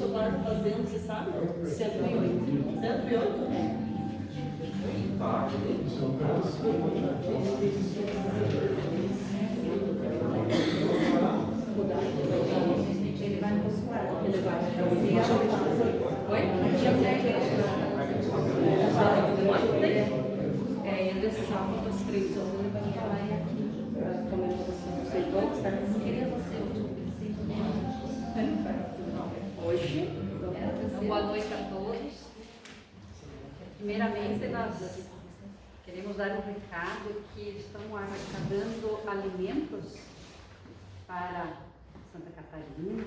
Poço Claro está fazendo, você sabe? 108. 108? Ele vai no Poço Claro. Ele vai. Oi? Ele sábado às 3 horas ele vai estar lá e aqui para comer com você. Não queria você hoje. Então, boa noite a todos. Primeiramente, nós queremos dar um recado que estamos arrecadando alimentos para Santa Catarina,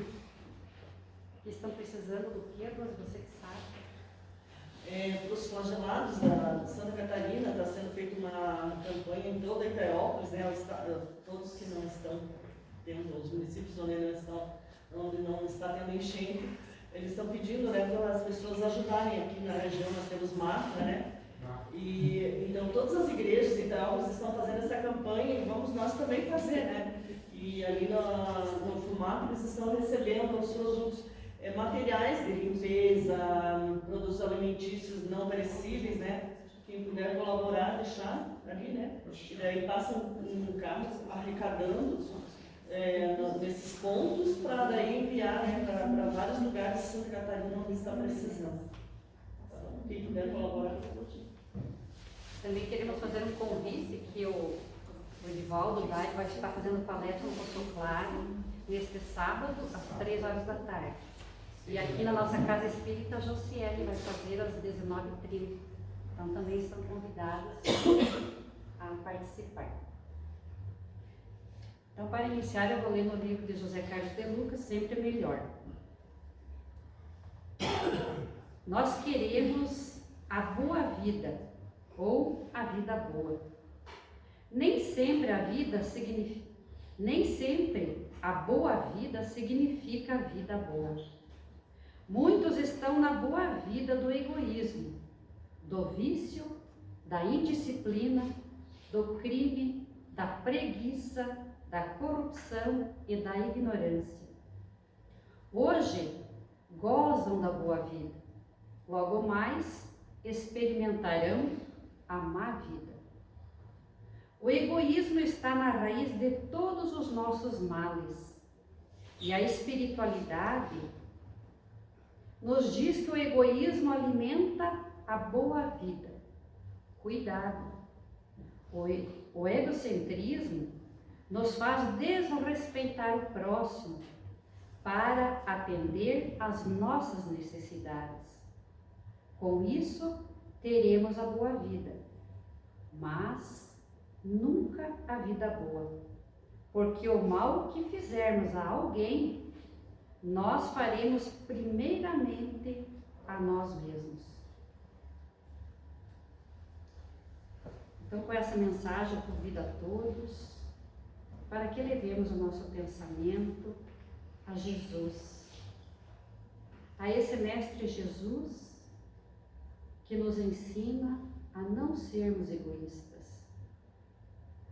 que estão precisando do que, você que sabe? Para os flagelados da Santa Catarina, está sendo feita uma campanha em toda a Itarópolis, né? Todos que não estão tendo, os municípios onde não está tendo enchente, eles estão pedindo, né, para as pessoas ajudarem. Aqui na região nós temos Mafra, né? E então todas as igrejas de Itarópolis estão fazendo essa campanha e vamos nós também fazer, né? E ali no FUMAP eles estão recebendo os produtos, materiais de limpeza, produtos alimentícios não perecíveis, né? Quem puder colaborar, deixar ali, né? E daí passam um carro arrecadando nesses pontos para daí enviar, né, para vários lugares de Santa Catarina onde está precisando. Então, quem puder colaborar, também queremos fazer um convite que o Edivaldo vai estar fazendo palestra no Poço Claro neste sábado às 3 horas da tarde. E aqui na nossa Casa Espírita, a Josiele vai fazer às 19h30. Então também estão convidados a participar. Então, para iniciar, eu vou ler no livro de José Carlos de Lucas, Sempre Melhor. Nós queremos a boa vida ou a vida boa. Nem sempre a boa vida significa a vida boa. Muitos estão na boa vida do egoísmo, do vício, da indisciplina, do crime, da preguiça, da corrupção e da ignorância. Hoje gozam da boa vida, logo mais experimentarão a má vida. O egoísmo está na raiz de todos os nossos males e a espiritualidade nos diz que o egoísmo alimenta a boa vida. Cuidado! O egocentrismo nos faz desrespeitar o próximo para atender às nossas necessidades. Com isso, teremos a boa vida, mas nunca a vida boa, porque o mal que fizermos a alguém, nós faremos primeiramente a nós mesmos. Então, com essa mensagem, eu convido a todos para que levemos o nosso pensamento a Jesus, a esse Mestre Jesus que nos ensina a não sermos egoístas,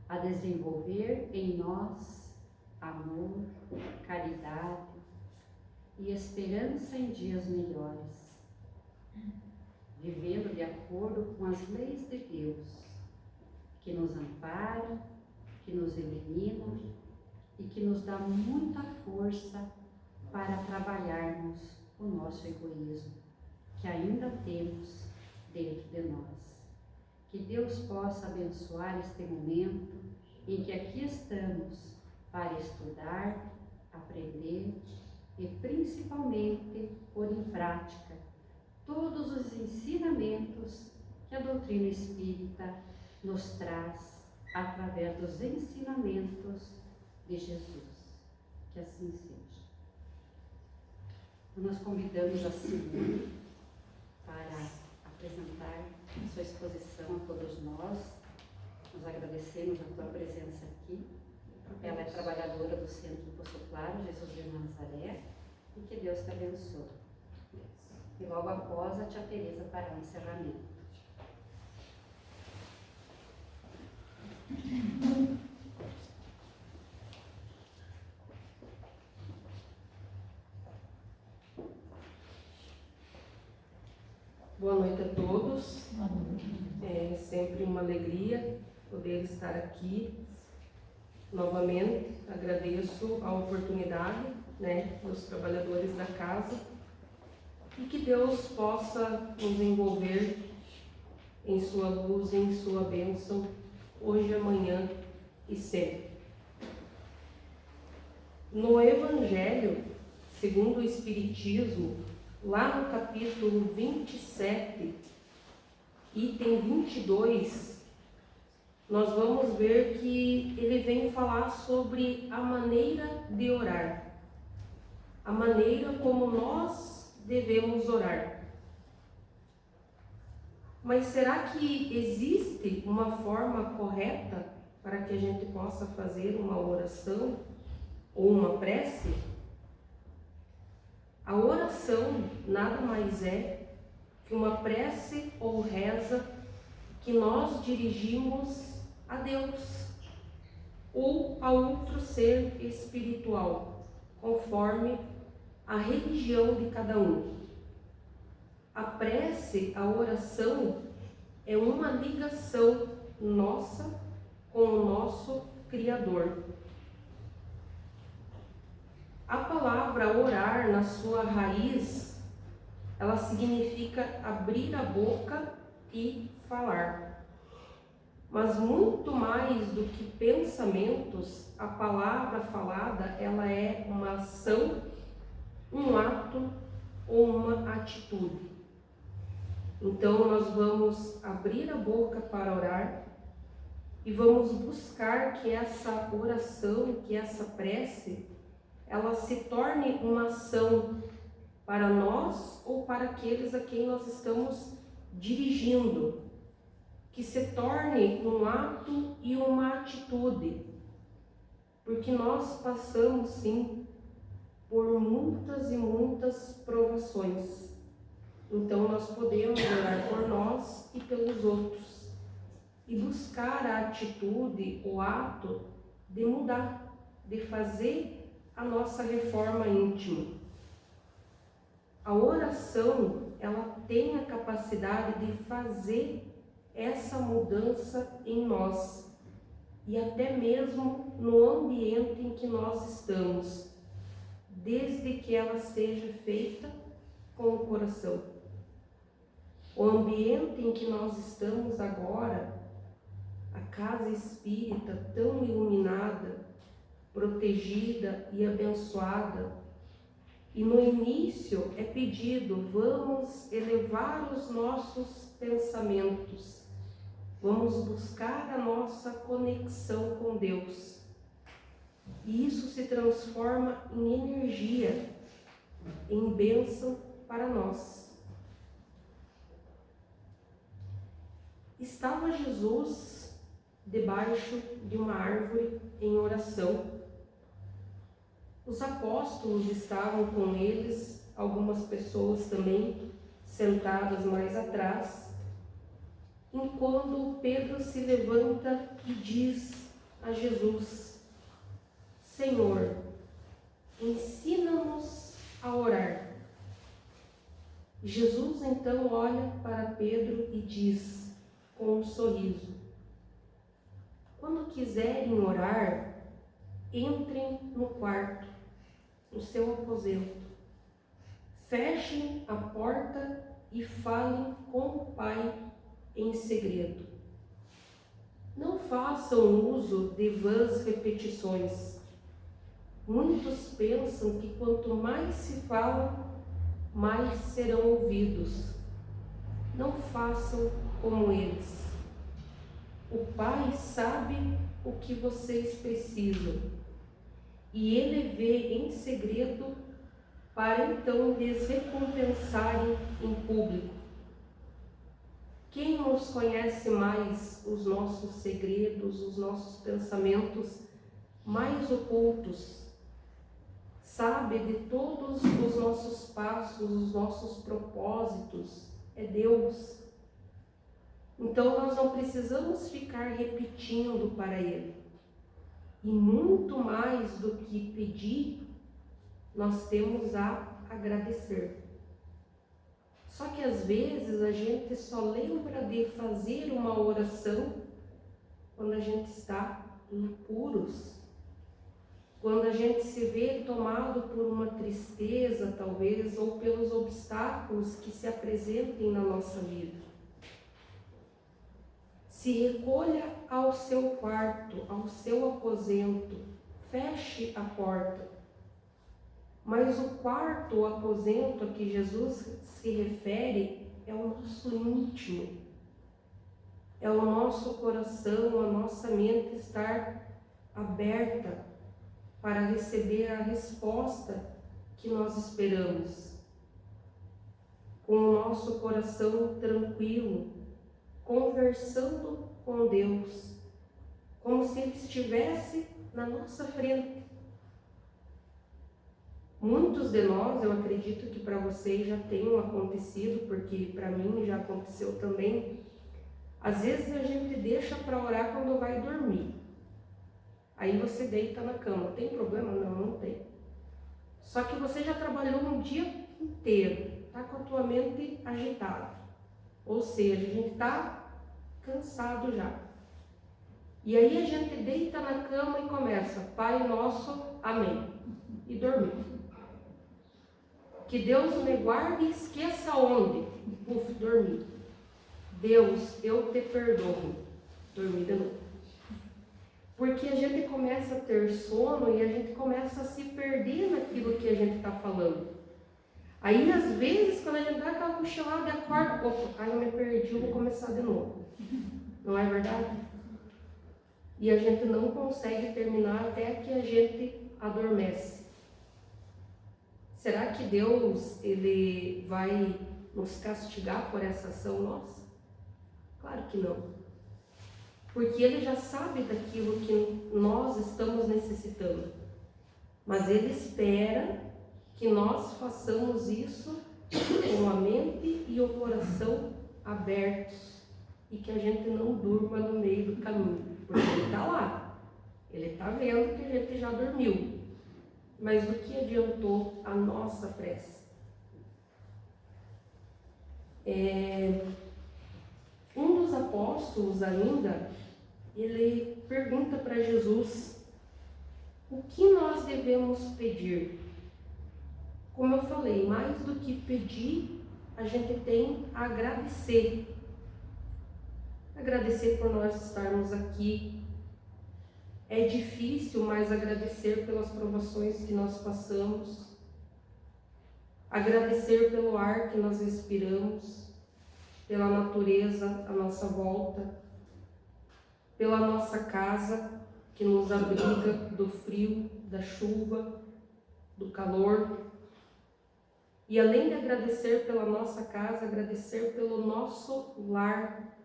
a desenvolver em nós amor, caridade e esperança em dias melhores, vivendo de acordo com as leis de Deus, que nos amparam, que nos iluminam e que nos dá muita força para trabalharmos o nosso egoísmo, que ainda temos dentro de nós. Que Deus possa abençoar este momento em que aqui estamos para estudar, aprender e principalmente pôr em prática todos os ensinamentos que a doutrina espírita nos traz através dos ensinamentos de Jesus. Que assim seja. Nós convidamos a Simone para apresentar a sua exposição a todos nós. Nós agradecemos a tua presença aqui. Ela é trabalhadora do Centro do Poço Claro, Jesus de Nazaré, e que Deus te abençoe. E logo após a tia Teresa para o encerramento. Boa noite a todos. É sempre uma alegria poder estar aqui novamente. Agradeço a oportunidade, dos trabalhadores da casa, e que Deus possa nos envolver em sua luz, em sua bênção, hoje, amanhã e sempre. No Evangelho segundo o Espiritismo, lá no capítulo 27, item 22, nós vamos ver que ele vem falar sobre a maneira de orar, a maneira como nós devemos orar. Mas será que existe uma forma correta para que a gente possa fazer uma oração ou uma prece? A oração nada mais é que uma prece ou reza que nós dirigimos a Deus ou a outro ser espiritual, conforme a religião de cada um. A prece, a oração, é uma ligação nossa com o nosso Criador. A palavra orar, na sua raiz, ela significa abrir a boca e falar. Mas muito mais do que pensamentos, a palavra falada, ela é uma ação, um ato ou uma atitude. Então nós vamos abrir a boca para orar e vamos buscar que essa oração, que essa prece, ela se torne uma ação para nós ou para aqueles a quem nós estamos dirigindo, que se torne um ato e uma atitude, porque nós passamos sim por muitas e muitas provações. Então nós podemos orar por nós e pelos outros e buscar a atitude, o ato de mudar, de fazer a nossa reforma íntima. A oração, ela tem a capacidade de fazer essa mudança em nós e até mesmo no ambiente em que nós estamos, desde que ela seja feita com o coração. O ambiente em que nós estamos agora, a casa espírita tão iluminada, protegida e abençoada, e no início é pedido: vamos elevar os nossos pensamentos, vamos buscar a nossa conexão com Deus, e isso se transforma em energia, em bênção para nós. Estava Jesus debaixo de uma árvore em oração. Os apóstolos estavam com eles, algumas pessoas também sentadas mais atrás, enquanto Pedro se levanta e diz a Jesus: Senhor, ensina-nos a orar. Jesus então olha para Pedro e diz, com um sorriso: quando quiserem orar, entrem no quarto, no seu aposento, fechem a porta e falem com o Pai em segredo. Não façam uso de vãs repetições. Muitos pensam que quanto mais se falam, mais serão ouvidos. Não façam como eles. O Pai sabe o que vocês precisam, e Ele vê em segredo para então lhes recompensarem em público. Quem nos conhece mais os nossos segredos, os nossos pensamentos mais ocultos, sabe de todos os nossos passos, os nossos propósitos, é Deus. Então nós não precisamos ficar repetindo para Ele. E muito mais do que pedir, nós temos a agradecer. Só que às vezes a gente só lembra de fazer uma oração quando a gente está em apuros, quando a gente se vê tomado por uma tristeza, talvez, ou pelos obstáculos que se apresentem na nossa vida. Se recolha ao seu quarto, ao seu aposento, feche a porta. Mas o quarto, o aposento a que Jesus se refere, é o nosso íntimo. É o nosso coração, a nossa mente estar aberta para receber a resposta que nós esperamos. Com o nosso coração tranquilo, conversando com Deus, como se Ele estivesse na nossa frente. Muitos de nós, eu acredito que para vocês já tenham acontecido, porque para mim já aconteceu também. Às vezes a gente deixa para orar quando vai dormir. Aí você deita na cama. Tem problema? Não, não tem. Só que você já trabalhou um dia inteiro, está com a tua mente agitada. Ou seja, a gente está cansado já. E aí a gente deita na cama e começa, Pai Nosso, Amém. E dormiu. Que Deus me guarde e esqueça onde. Dormi. Deus, eu te perdoo. Dormi de novo. Porque a gente começa a ter sono e a gente começa a se perder naquilo que a gente está falando. Aí, às vezes, quando a gente dá aquela cochilada e acorda, opa, eu me perdi, eu vou começar de novo. Não é verdade? E a gente não consegue terminar até que a gente adormece. Será que Deus, Ele vai nos castigar por essa ação nossa? Claro que não. Porque Ele já sabe daquilo que nós estamos necessitando. Mas Ele espera que nós façamos isso com a mente e o coração abertos. E que a gente não durma no meio do caminho. Porque Ele está lá. Ele está vendo que a gente já dormiu. Mas do que adiantou a nossa prece? Um dos apóstolos ainda, ele pergunta para Jesus o que nós devemos pedir. Como eu falei, mais do que pedir, a gente tem a agradecer. Agradecer por nós estarmos aqui. É difícil, mas agradecer pelas provações que nós passamos. Agradecer pelo ar que nós respiramos, pela natureza à nossa volta, pela nossa casa que nos abriga do frio, da chuva, do calor. E além de agradecer pela nossa casa, agradecer pelo nosso lar.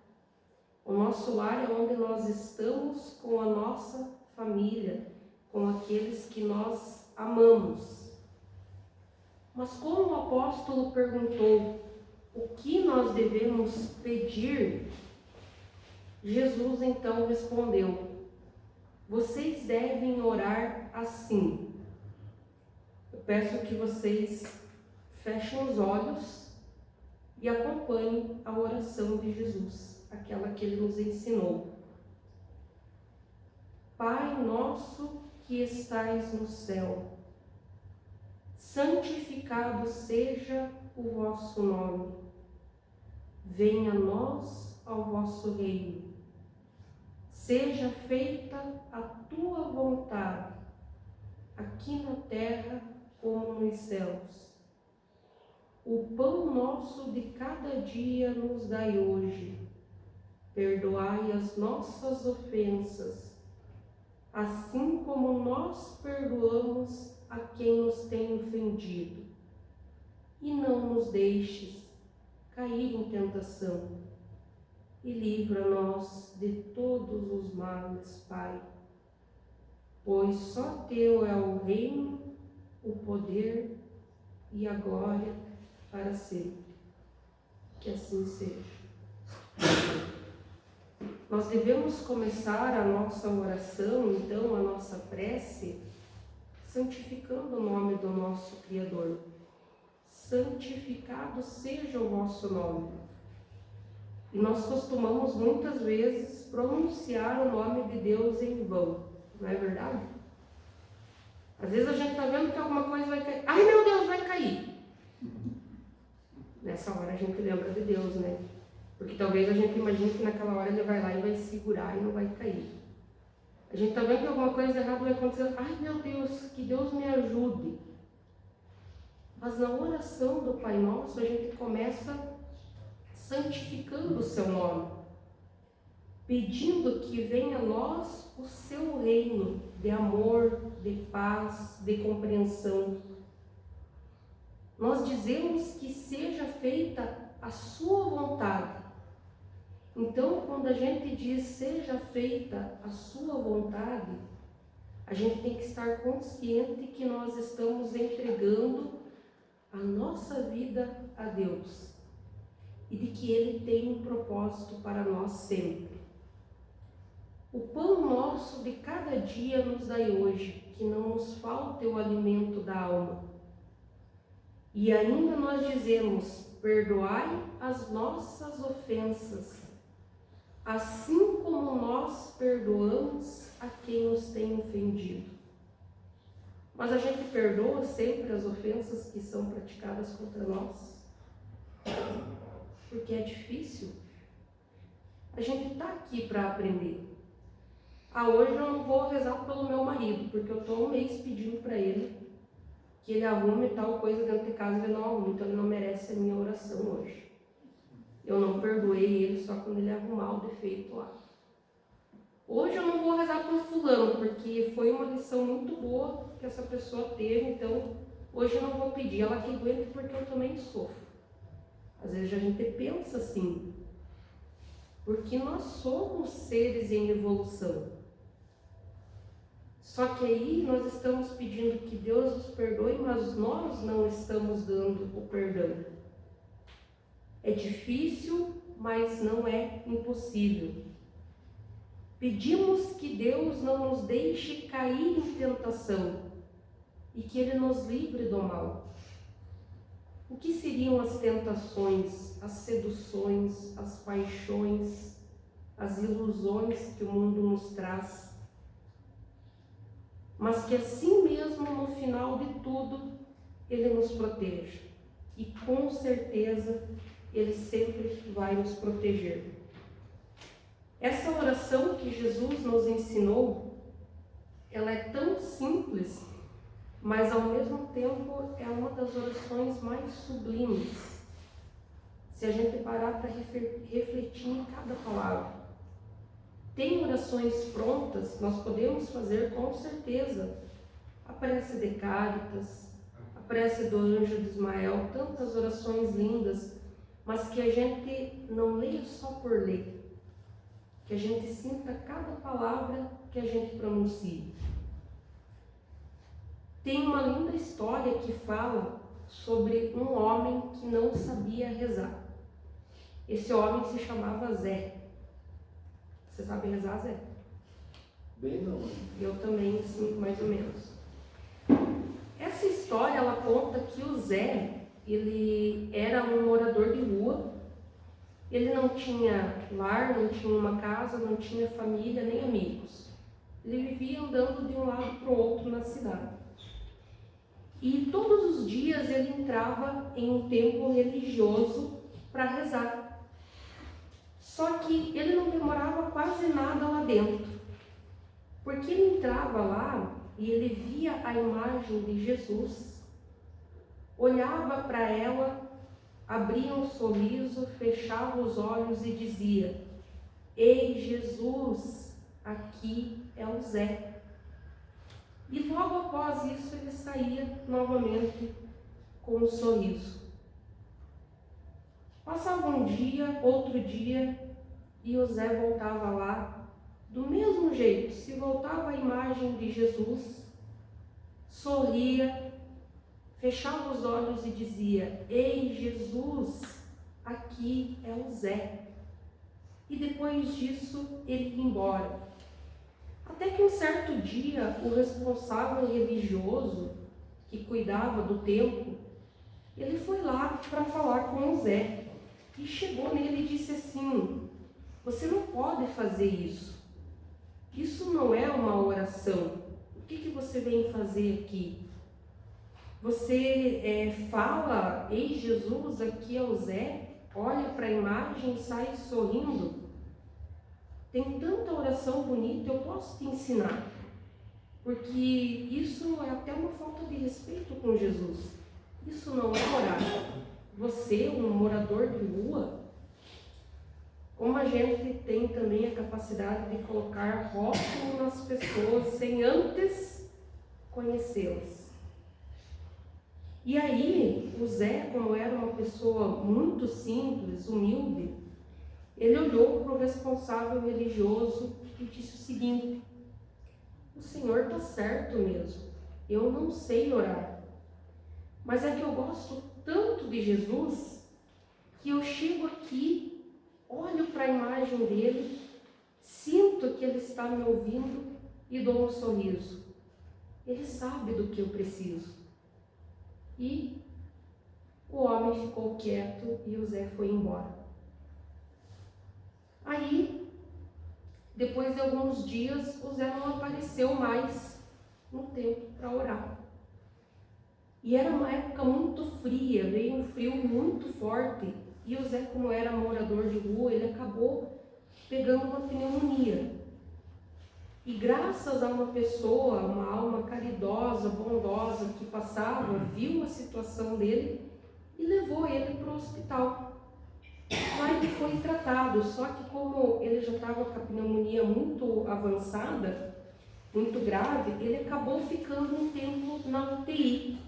O nosso lar é onde nós estamos com a nossa família, com aqueles que nós amamos. Mas como o apóstolo perguntou o que nós devemos pedir, Jesus então respondeu: vocês devem orar assim. Eu peço que vocês fechem os olhos e acompanhem a oração de Jesus, aquela que Ele nos ensinou. Pai nosso que estais no céu, santificado seja o vosso nome. Venha a nós ao vosso reino. Seja feita a tua vontade, aqui na terra como nos céus. O pão nosso de cada dia nos dai hoje. Perdoai as nossas ofensas, assim como nós perdoamos a quem nos tem ofendido. E não nos deixes cair em tentação, e livra-nos de todos os males, Pai. Pois só teu é o reino, o poder e a glória para sempre. Que assim seja. Nós devemos começar a nossa oração, então, a nossa prece, santificando o nome do nosso Criador. santificado seja o vosso nome. E nós costumamos muitas vezes pronunciar o nome de Deus em vão, não é verdade? Às vezes a gente está vendo que alguma coisa vai cair. Ai, meu Deus, vai cair! Nessa hora a gente lembra de Deus, né? Porque talvez a gente imagine que naquela hora ele vai lá e vai segurar e não vai cair. A gente está vendo que alguma coisa errada vai acontecer. Ai, meu Deus, que Deus me ajude. Mas na oração do Pai Nosso, a gente começa santificando o seu nome, pedindo que venha a nós o seu reino de amor, de paz, de compreensão. Nós dizemos que seja feita a sua vontade. Então, quando a gente diz seja feita a sua vontade, a gente tem que estar consciente que nós estamos entregando a nossa vida a Deus e de que Ele tem um propósito para nós sempre. O pão nosso de cada dia nos dai hoje, que não nos falte o alimento da alma. E ainda nós dizemos, perdoai as nossas ofensas, assim como nós perdoamos a quem nos tem ofendido. Mas a gente perdoa sempre as ofensas que são praticadas contra nós? Porque é difícil. A gente está aqui para aprender. Hoje eu não vou rezar pelo meu marido, porque eu estou um mês pedindo para ele que ele arrume tal coisa dentro de casa e ele não arruma, então ele não merece a minha oração hoje. Eu não perdoei ele só quando ele arrumar o defeito lá. Hoje eu não vou rezar por fulano, porque foi uma lição muito boa que essa pessoa teve, então hoje eu não vou pedir, ela que aguenta porque eu também sofro. Às vezes a gente pensa assim, porque nós somos seres em evolução. Só que aí nós estamos pedindo que Deus nos perdoe, mas nós não estamos dando o perdão. É difícil, mas não é impossível. Pedimos que Deus não nos deixe cair em tentação e que Ele nos livre do mal. O que seriam as tentações, as seduções, as paixões, as ilusões que o mundo nos traz? Mas que assim mesmo, no final de tudo, Ele nos proteja. E com certeza, Ele sempre vai nos proteger. Essa oração que Jesus nos ensinou, ela é tão simples, mas ao mesmo tempo é uma das orações mais sublimes. Se a gente parar para refletir em cada palavra. Tem orações prontas, nós podemos fazer com certeza. A prece de Cáritas, a prece do anjo de Ismael, tantas orações lindas, mas que a gente não leia só por ler. Que a gente sinta cada palavra que a gente pronuncia. Tem uma linda história que fala sobre um homem que não sabia rezar. Esse homem se chamava Zé. Você sabe rezar, Zé? Bem não. Eu também, sim, mais ou menos. Essa história, ela conta que o Zé, ele era um morador de rua. Ele não tinha lar, não tinha uma casa, não tinha família, nem amigos. Ele vivia andando de um lado para o outro na cidade. E todos os dias ele entrava em um templo religioso para rezar. Só que ele não demorava quase nada lá dentro. Porque ele entrava lá e ele via a imagem de Jesus, olhava para ela, abria um sorriso, fechava os olhos e dizia: Ei Jesus, aqui é o Zé. E logo após isso ele saía novamente com um sorriso. Passava um dia, outro dia, e o Zé voltava lá do mesmo jeito. Se voltava a imagem de Jesus, sorria, fechava os olhos e dizia: Ei Jesus, aqui é o Zé. E depois disso ele ia embora. Até que um certo dia o responsável religioso que cuidava do templo ele foi lá para falar com José e chegou nele e disse assim: você não pode fazer isso. Isso não é uma oração. O que você vem fazer aqui? Você fala, ei Jesus, aqui ao Zé, olha para a imagem e sai sorrindo. Tem tanta oração bonita, eu posso te ensinar. Porque isso é até uma falta de respeito com Jesus. Isso não é orar. Você, um morador de rua, como a gente tem também a capacidade de colocar rótulo nas pessoas sem antes conhecê-las. E aí, o Zé, como era uma pessoa muito simples, humilde, ele olhou para o responsável religioso e disse o seguinte: o senhor está certo mesmo, eu não sei orar, mas é que eu gosto tanto de Jesus que eu chego aqui, olho para a imagem dele, sinto que ele está me ouvindo e dou um sorriso. Ele sabe do que eu preciso. E o homem ficou quieto e o Zé foi embora. Aí, depois de alguns dias, o Zé não apareceu mais no templo para orar. E era uma época muito fria, veio um frio muito forte. E o Zé, como era morador de rua, ele acabou pegando uma pneumonia. E graças a uma pessoa, uma alma caridosa, bondosa, que passava, viu a situação dele e levou ele para o hospital. Lá ele foi tratado, só que como ele já estava com a pneumonia muito avançada, muito grave, ele acabou ficando um tempo na UTI.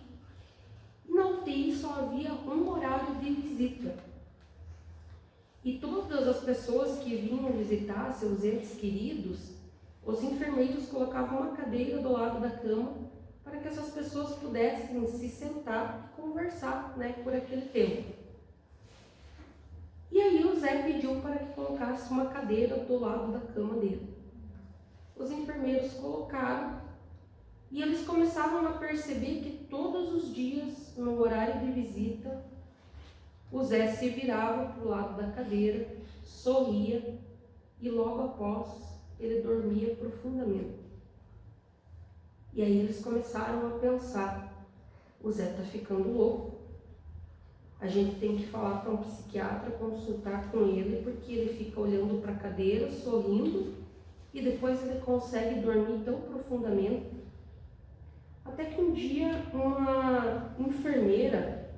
Na UTI só havia um horário de visita. E todas as pessoas que vinham visitar seus entes queridos, os enfermeiros colocavam uma cadeira do lado da cama para que essas pessoas pudessem se sentar e conversar, por aquele tempo. E aí o Zé pediu para que colocasse uma cadeira do lado da cama dele. Os enfermeiros colocaram e eles começaram a perceber que todos os dias, no horário de visita, o Zé se virava para o lado da cadeira, sorria e logo após ele dormia profundamente. E aí eles começaram a pensar: o Zé está ficando louco. A gente tem que falar para um psiquiatra, consultar com ele, porque ele fica olhando para a cadeira, sorrindo, e depois ele consegue dormir tão profundamente. Até que um dia uma enfermeira,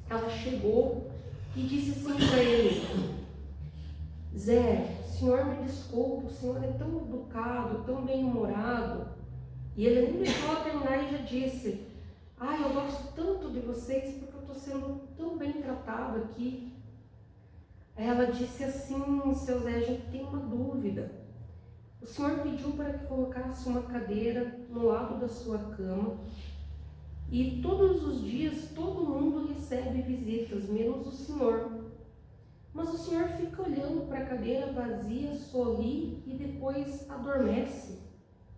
ela chegou e disse assim para ele: Zé, o senhor me desculpa, o senhor é tão educado, tão bem-humorado. E ele nem deixou ela terminar e já disse: eu gosto tanto de vocês porque eu estou sendo tão bem tratado aqui. Aí ela disse assim: seu Zé, a gente tem uma dúvida. O senhor pediu para que colocasse uma cadeira no lado da sua cama e todos os dias todo mundo recebe visitas, menos o senhor. Mas o senhor fica olhando para a cadeira vazia, sorri e depois adormece.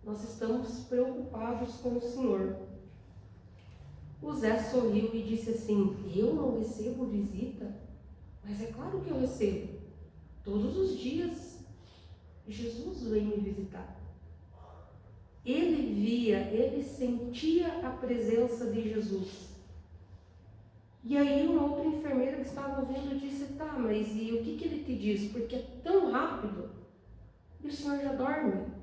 Nós estamos preocupados com o senhor. O Zé sorriu e disse assim: eu não recebo visita? Mas é claro que eu recebo. Todos os dias Jesus vem me visitar. Ele via, ele sentia a presença de Jesus. E aí uma outra enfermeira que estava ouvindo disse: tá, mas e o que ele te diz? Porque é tão rápido e o senhor já dorme.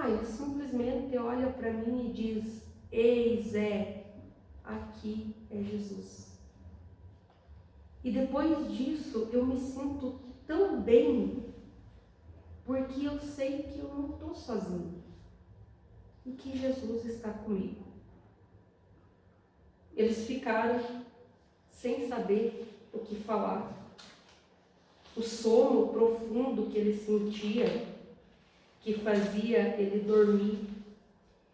Ele simplesmente olha para mim e diz: ei Zé, aqui é Jesus. E depois disso eu me sinto tão bem, porque eu sei que eu não estou sozinho e que Jesus está comigo. Eles ficaram sem saber o que falar. O sono profundo que ele sentia, que fazia ele dormir,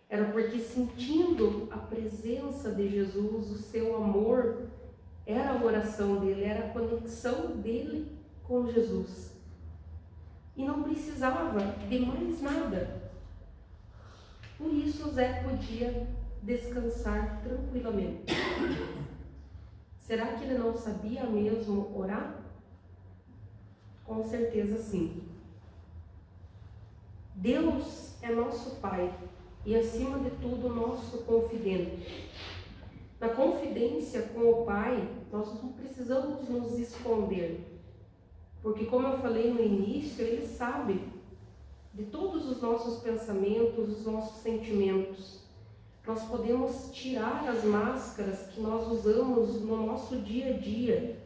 era porque, sentindo a presença de Jesus, o seu amor, era a oração dele, era a conexão dele com Jesus. E não precisava de mais nada. Por isso Zé podia descansar tranquilamente. Será que ele não sabia mesmo orar? Com certeza sim. Deus é nosso Pai e, acima de tudo, nosso confidente. Na confidência com o Pai, nós não precisamos nos esconder, porque, como eu falei no início, Ele sabe de todos os nossos pensamentos, os nossos sentimentos. Nós podemos tirar as máscaras que nós usamos no nosso dia a dia,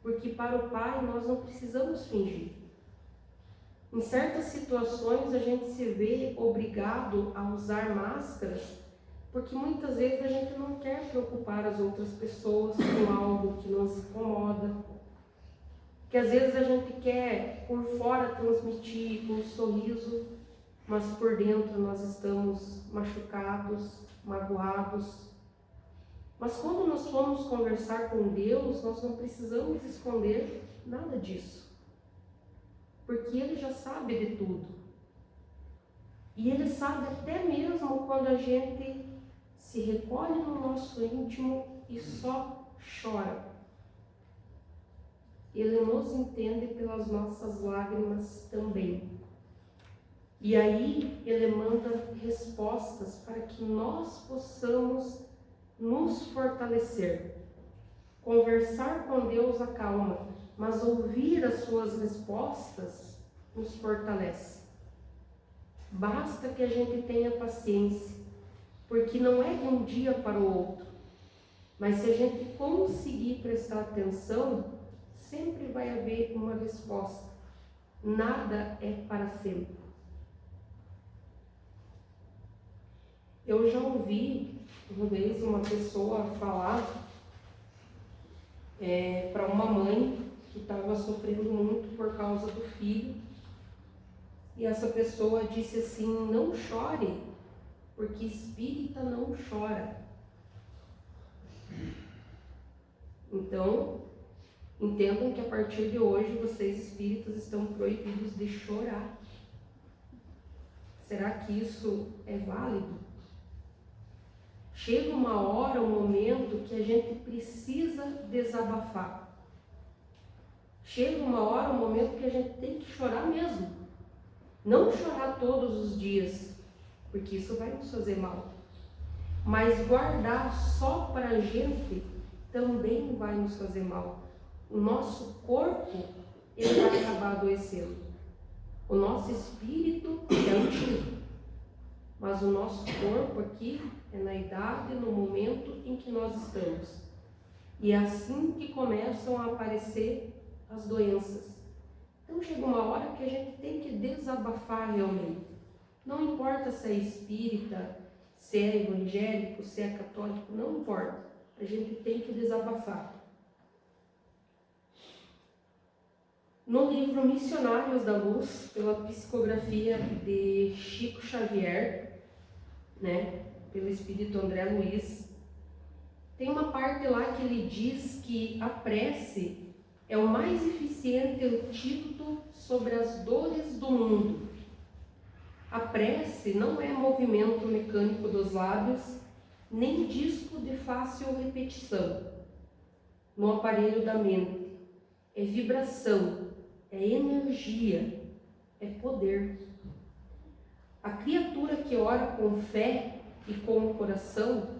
porque para o Pai nós não precisamos fingir. Em certas situações a gente se vê obrigado a usar máscaras, porque muitas vezes a gente não quer preocupar as outras pessoas com algo que nos incomoda, que às vezes a gente quer por fora transmitir um sorriso, mas por dentro nós estamos machucados, magoados. Mas quando nós formos conversar com Deus, nós não precisamos esconder nada disso, porque Ele já sabe de tudo. E Ele sabe até mesmo quando a gente se recolhe no nosso íntimo e só chora. Ele nos entende pelas nossas lágrimas também. E aí Ele manda respostas para que nós possamos nos fortalecer. Conversar com Deus acalma, mas ouvir as suas respostas nos fortalece. Basta que a gente tenha paciência, porque não é de um dia para o outro. Mas se a gente conseguir prestar atenção, sempre vai haver uma resposta. Nada é para sempre. Eu já ouvi uma vez uma pessoa falar para uma mãe que estava sofrendo muito por causa do filho. E essa pessoa disse assim: não chore, porque espírita não chora. Então, entendam que a partir de hoje vocês espíritas estão proibidos de chorar. Será que isso é válido? Chega uma hora, um momento que a gente precisa desabafar. Chega uma hora, um momento que a gente tem que chorar mesmo. Não chorar todos os dias, porque isso vai nos fazer mal. Mas guardar só para a gente também vai nos fazer mal. O nosso corpo, ele vai acabar adoecendo. O nosso espírito é antigo, mas o nosso corpo aqui é na idade, no momento em que nós estamos. E é assim que começam a aparecer as doenças. Então chega uma hora que a gente tem que desabafar realmente. Não importa se é espírita, se é evangélico, se é católico, não importa. A gente tem que desabafar. No livro Missionários da Luz, pela psicografia de Chico Xavier, pelo espírito André Luiz, tem uma parte lá que ele diz que a prece é o mais eficiente antídoto sobre as dores do mundo. A prece não é movimento mecânico dos lábios, nem disco de fácil repetição no aparelho da mente. É vibração, é energia, é poder. A criatura que ora com fé e com o coração,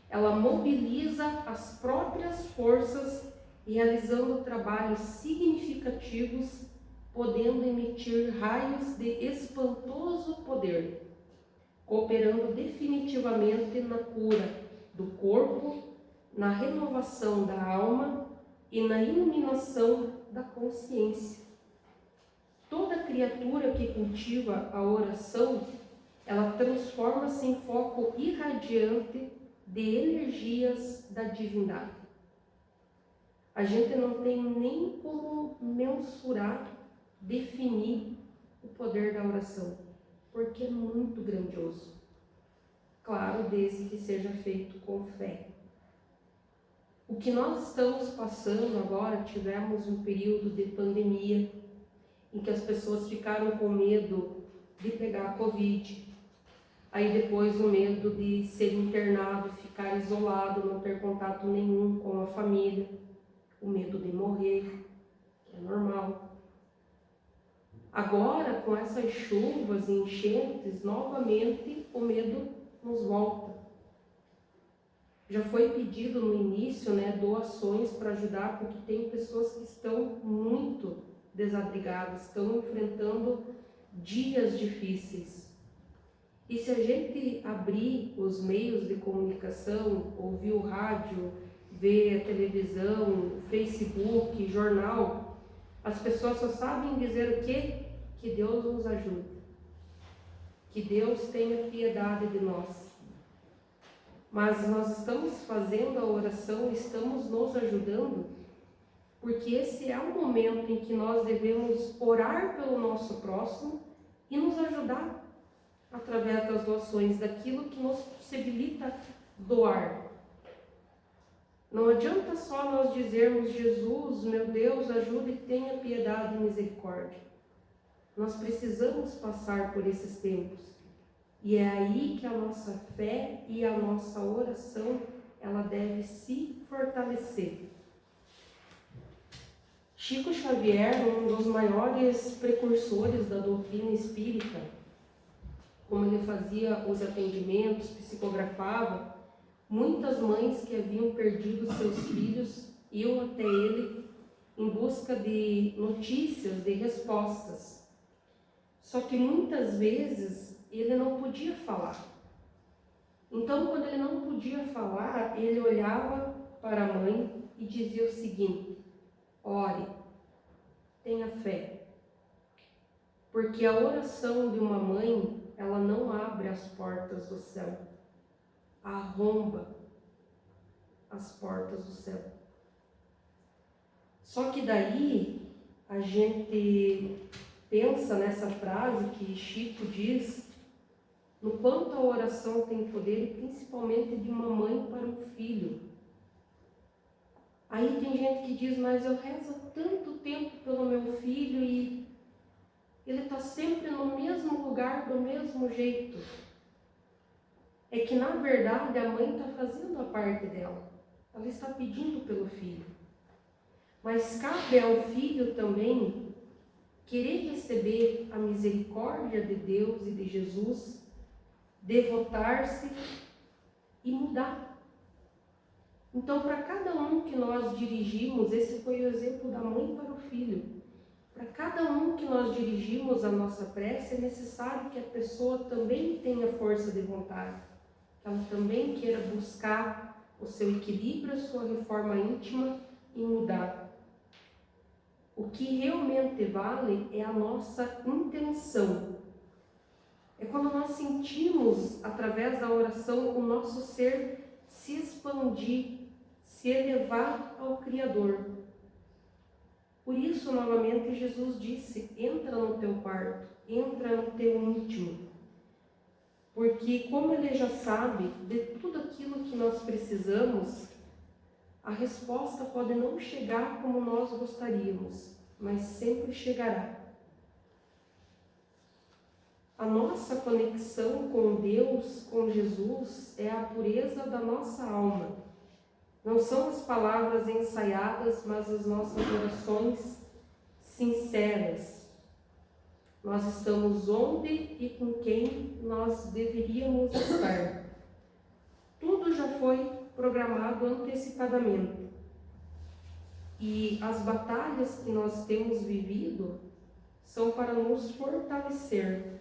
ela mobiliza as próprias forças, realizando trabalhos significativos, podendo emitir raios de espantoso poder, cooperando definitivamente na cura do corpo, na renovação da alma e na iluminação da consciência. Toda criatura que cultiva a oração, ela transforma-se em foco irradiante de energias da divindade. A gente não tem nem como mensurar, definir o poder da oração, porque é muito grandioso. Claro, desde que seja feito com fé. O que nós estamos passando agora, tivemos um período de pandemia, em que as pessoas ficaram com medo de pegar a Covid. Aí depois o medo de ser internado, ficar isolado, não ter contato nenhum com a família, o medo de morrer, que é normal. Agora, com essas chuvas e enchentes, novamente o medo nos volta. Já foi pedido no início, doações para ajudar, porque tem pessoas que estão muito desabrigadas, estão enfrentando dias difíceis. E se a gente abrir os meios de comunicação, ouvir o rádio, ver a televisão, Facebook, jornal, as pessoas só sabem dizer o quê? Que Deus nos ajude. Que Deus tenha piedade de nós. Mas nós estamos fazendo a oração, estamos nos ajudando, porque esse é o momento em que nós devemos orar pelo nosso próximo e nos ajudar através das doações, daquilo que nos possibilita doar. Não adianta só nós dizermos: Jesus, meu Deus, ajude e tenha piedade e misericórdia. Nós precisamos passar por esses tempos. E é aí que a nossa fé e a nossa oração, ela deve se fortalecer. Chico Xavier, um dos maiores precursores da doutrina espírita, como ele fazia os atendimentos, psicografava, muitas mães que haviam perdido seus filhos iam até ele em busca de notícias, de respostas. Só que muitas vezes ele não podia falar. Então, quando ele não podia falar, ele olhava para a mãe e dizia o seguinte: ore, tenha fé. Porque a oração de uma mãe, ela não abre as portas do céu, arromba as portas do céu. Só que daí a gente pensa nessa frase que Chico diz, no quanto a oração tem poder, e principalmente de uma mãe para um filho. Aí tem gente que diz: mas eu rezo há tanto tempo pelo meu filho e ele está sempre no mesmo lugar, do mesmo jeito. É que, na verdade, a mãe está fazendo a parte dela. Ela está pedindo pelo filho. Mas cabe ao filho também querer receber a misericórdia de Deus e de Jesus, devotar-se e mudar. Então, para cada um que nós dirigimos, esse foi o exemplo da mãe para o filho. Para cada um que nós dirigimos a nossa prece, é necessário que a pessoa também tenha força de vontade, que ela também queira buscar o seu equilíbrio, a sua reforma íntima e mudar. O que realmente vale é a nossa intenção. É quando nós sentimos, através da oração, o nosso ser se expandir, se elevar ao Criador. Por isso, novamente, Jesus disse: entra no teu quarto, entra no teu íntimo. Porque, como Ele já sabe de tudo aquilo que nós precisamos, a resposta pode não chegar como nós gostaríamos, mas sempre chegará. A nossa conexão com Deus, com Jesus, é a pureza da nossa alma. Não são as palavras ensaiadas, mas as nossas orações sinceras. Nós estamos onde e com quem nós deveríamos estar. Tudo já foi programado antecipadamente. E as batalhas que nós temos vivido são para nos fortalecer.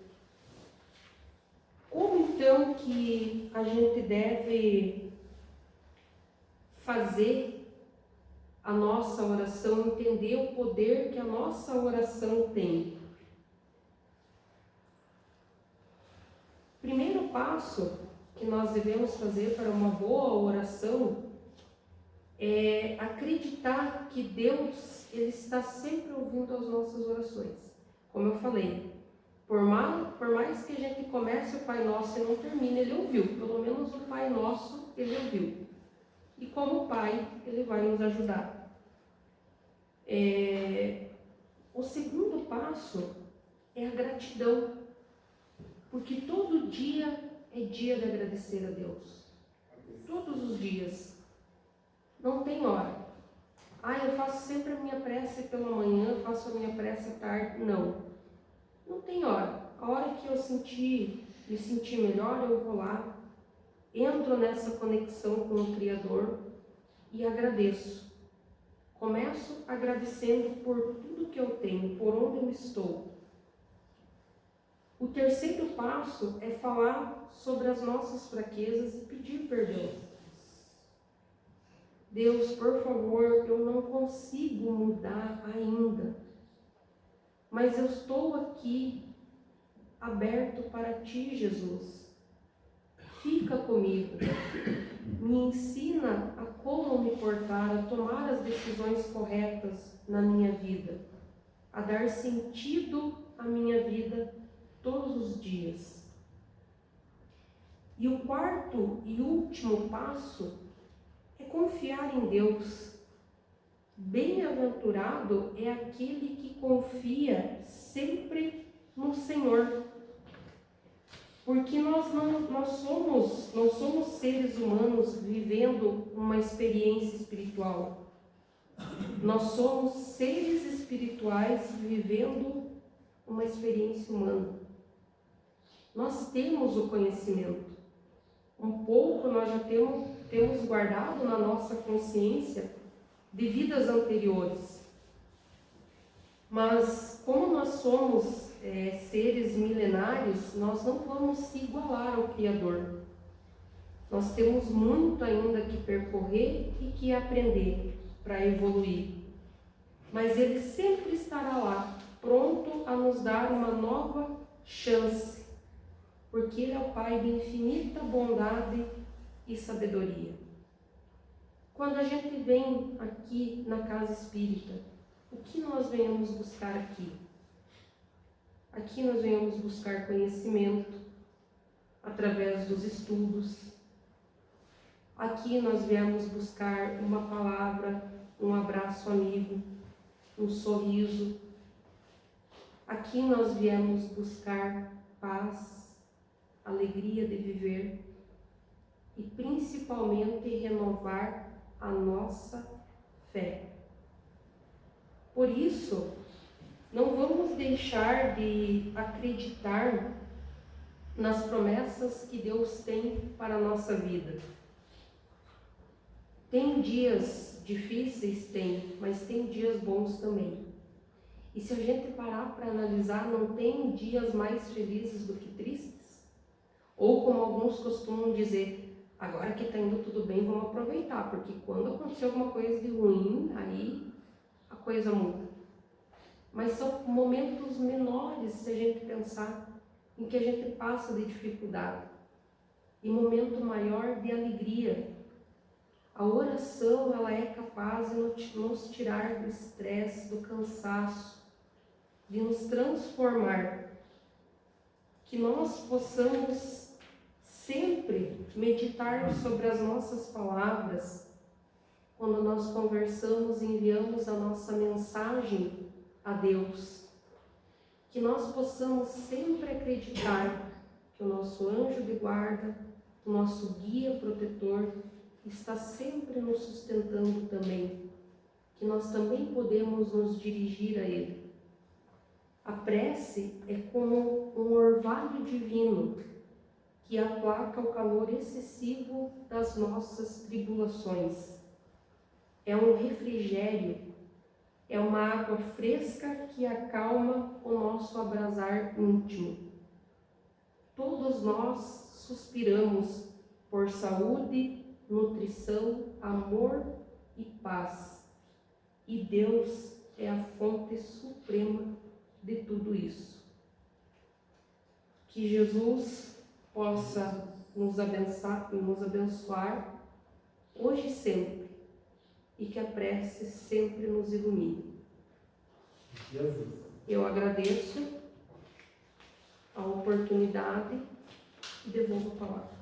Como então que a gente deve fazer a nossa oração, entender o poder que a nossa oração tem? Primeiro passo que nós devemos fazer para uma boa oração é acreditar que Deus, Ele está sempre ouvindo as nossas orações. Como eu falei, por mais que a gente comece o Pai Nosso e não termine, Ele ouviu. Pelo menos o Pai Nosso, Ele ouviu. E como Pai, Ele vai nos ajudar. O segundo passo é a gratidão. Porque todo dia é dia de agradecer a Deus. Todos os dias. Não tem hora. Eu faço sempre a minha prece pela manhã, faço a minha prece à tarde. Não. Não tem hora. A hora que eu me sentir melhor, eu vou lá, entro nessa conexão com o Criador e agradeço. Começo agradecendo por tudo que eu tenho, por onde eu estou. O terceiro passo é falar sobre as nossas fraquezas e pedir perdão. Deus, por favor, eu não consigo mudar ainda, mas eu estou aqui aberto para Ti, Jesus. Fica comigo, me ensina a como me portar, a tomar as decisões corretas na minha vida, a dar sentido à minha vida todos os dias. E o quarto e último passo é confiar em Deus. Bem-aventurado é aquele que confia sempre no Senhor. Porque nós não somos seres humanos vivendo uma experiência espiritual. Nós somos seres espirituais vivendo uma experiência humana. Nós temos o conhecimento. Um pouco nós já temos guardado na nossa consciência de vidas anteriores. Mas como nós somos seres milenários, nós não vamos se igualar ao Criador. Nós temos muito ainda que percorrer e que aprender para evoluir. Mas Ele sempre estará lá, pronto a nos dar uma nova chance, porque Ele é o Pai de infinita bondade e sabedoria. Quando a gente vem aqui na casa espírita, o que nós venhamos buscar aqui? Aqui nós venhamos buscar conhecimento através dos estudos. Aqui nós viemos buscar uma palavra, um abraço amigo, um sorriso. Aqui nós viemos buscar paz, alegria de viver e principalmente renovar a nossa fé. Por isso, não vamos deixar de acreditar nas promessas que Deus tem para a nossa vida. Tem dias difíceis? Tem, mas tem dias bons também. E se a gente parar para analisar, não tem dias mais felizes do que tristes? Ou como alguns costumam dizer, agora que está indo tudo bem, vamos aproveitar, porque quando acontecer alguma coisa de ruim, aí a coisa muda. Mas são momentos menores, se a gente pensar, em que a gente passa de dificuldade. E momento maior de alegria. A oração, ela é capaz de nos tirar do estresse, do cansaço, de nos transformar. Que nós possamos sempre meditar sobre as nossas palavras, quando nós conversamos e enviamos a nossa mensagem a Deus. Que nós possamos sempre acreditar que o nosso anjo de guarda, o nosso guia protetor, está sempre nos sustentando também. Que nós também podemos nos dirigir a Ele. A prece é como um orvalho divino que aplaca o calor excessivo das nossas tribulações. É um refrigério, é uma água fresca que acalma o nosso abrasar íntimo. Todos nós suspiramos por saúde, nutrição, amor e paz. E Deus é a fonte suprema de tudo isso. Que Jesus possa nos abençoar hoje e sempre, e que a prece sempre nos ilumine. Jesus. Eu agradeço a oportunidade e devolvo a palavra.